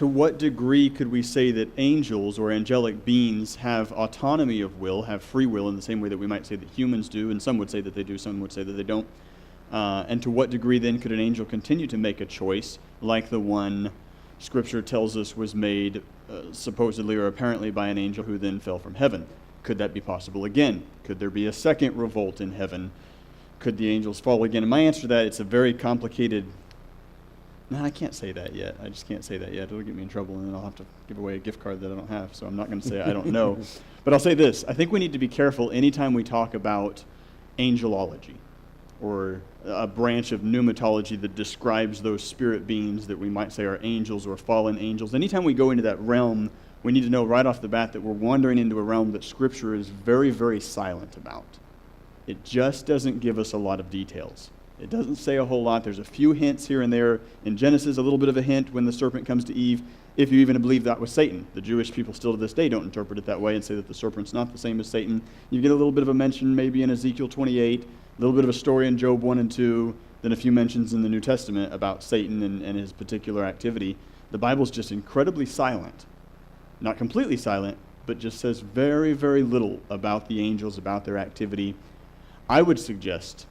to what degree could we say that angels or angelic beings have autonomy of will, have free will in the same way that we might say that humans do, and some would say that they do, some would say that they don't. And to what degree then could an angel continue to make a choice like the one Scripture tells us was made supposedly or apparently by an angel who then fell from heaven? Could that be possible again? Could there be a second revolt in heaven? Could the angels fall again? And my answer to that, it's a very complicated... No, I can't say that yet. I just can't say that yet. It'll get me in trouble, and then I'll have to give away a gift card that I don't have, so I'm not going to say I don't know. But I'll say this. I think we need to be careful anytime we talk about angelology, or a branch of pneumatology that describes those spirit beings that we might say are angels or fallen angels. Anytime we go into that realm, we need to know right off the bat that we're wandering into a realm that Scripture is very, very silent about. It just doesn't give us a lot of details. It doesn't say a whole lot. There's a few hints here and there. In Genesis, a little bit of a hint when the serpent comes to Eve, if you even believe that was Satan. The Jewish people still to this day don't interpret it that way and say that the serpent's not the same as Satan. You get a little bit of a mention maybe in Ezekiel 28, a little bit of a story in Job 1 and 2, then a few mentions in the New Testament about Satan and his particular activity. The Bible's just incredibly silent. Not completely silent, but just says very, very little about the angels, about their activity. I would suggest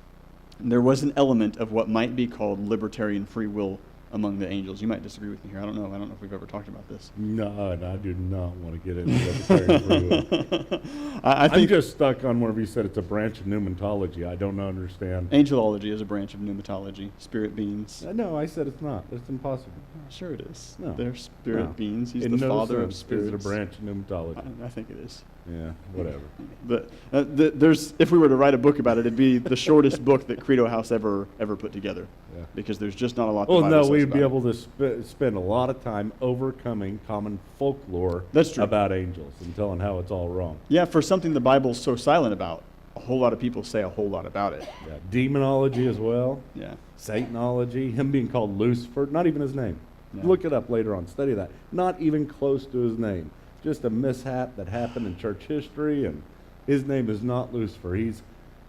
there was an element of what might be called libertarian free will among the angels. You might disagree with me here. I don't know. I don't know if we've ever talked about this. No, I do not want to get into libertarian free will. I'm just stuck on whenever you said it's a branch of pneumatology. I don't understand. Angelology is a branch of pneumatology. Spirit beings. No, I said it's not. It's impossible. Sure it is. No. They're spirit beings. He's In the no father of sense spirits. is it a branch of pneumatology? I think it is. Yeah, whatever. But there's, if we were to write a book about it, it'd be the shortest book that Credo House ever put together. Yeah. Because there's just not a lot. Well, the Bible no, says we'd about be it. able to spend a lot of time overcoming common folklore That's true. about angels and telling how it's all wrong. Yeah, for something the Bible's so silent about, a whole lot of people say a whole lot about it. Yeah, demonology as well. Yeah. Satanology, him being called Lucifer, not even his name. Yeah. Look it up later on, study that. Not even close to his name. Just a mishap that happened in church history, and his name is not Lucifer. He's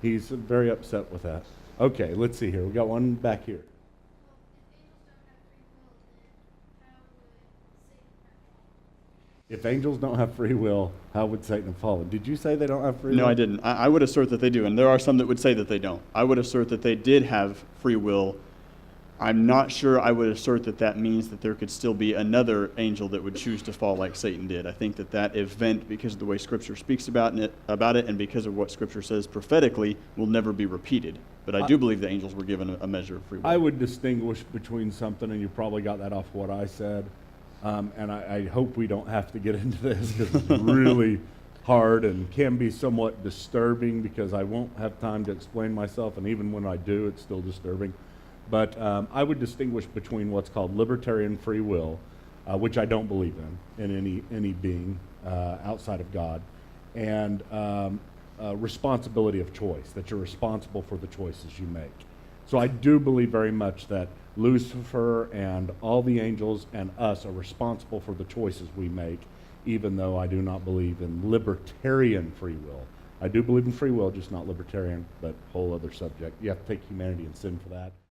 very upset with that. Okay, let's see here. We got one back here. If angels don't have free will, how would Satan have fallen? Did you say they don't have free will? No, I didn't. I would assert that they do, and there are some that would say that they don't. I would assert that they did have free will. I'm not sure I would assert that that means that there could still be another angel that would choose to fall like Satan did. I think that event, because of the way Scripture speaks about it, and because of what Scripture says prophetically, will never be repeated. But I do believe the angels were given a measure of free will. I would distinguish between something, and you probably got that off what I said, and I hope we don't have to get into this because it's really hard and can be somewhat disturbing because I won't have time to explain myself, and even when I do, it's still disturbing. But I would distinguish between what's called libertarian free will, which I don't believe in any being outside of God, and responsibility of choice, that you're responsible for the choices you make. So I do believe very much that Lucifer and all the angels and us are responsible for the choices we make, even though I do not believe in libertarian free will. I do believe in free will, just not libertarian, but whole other subject. You have to take humanity and sin for that.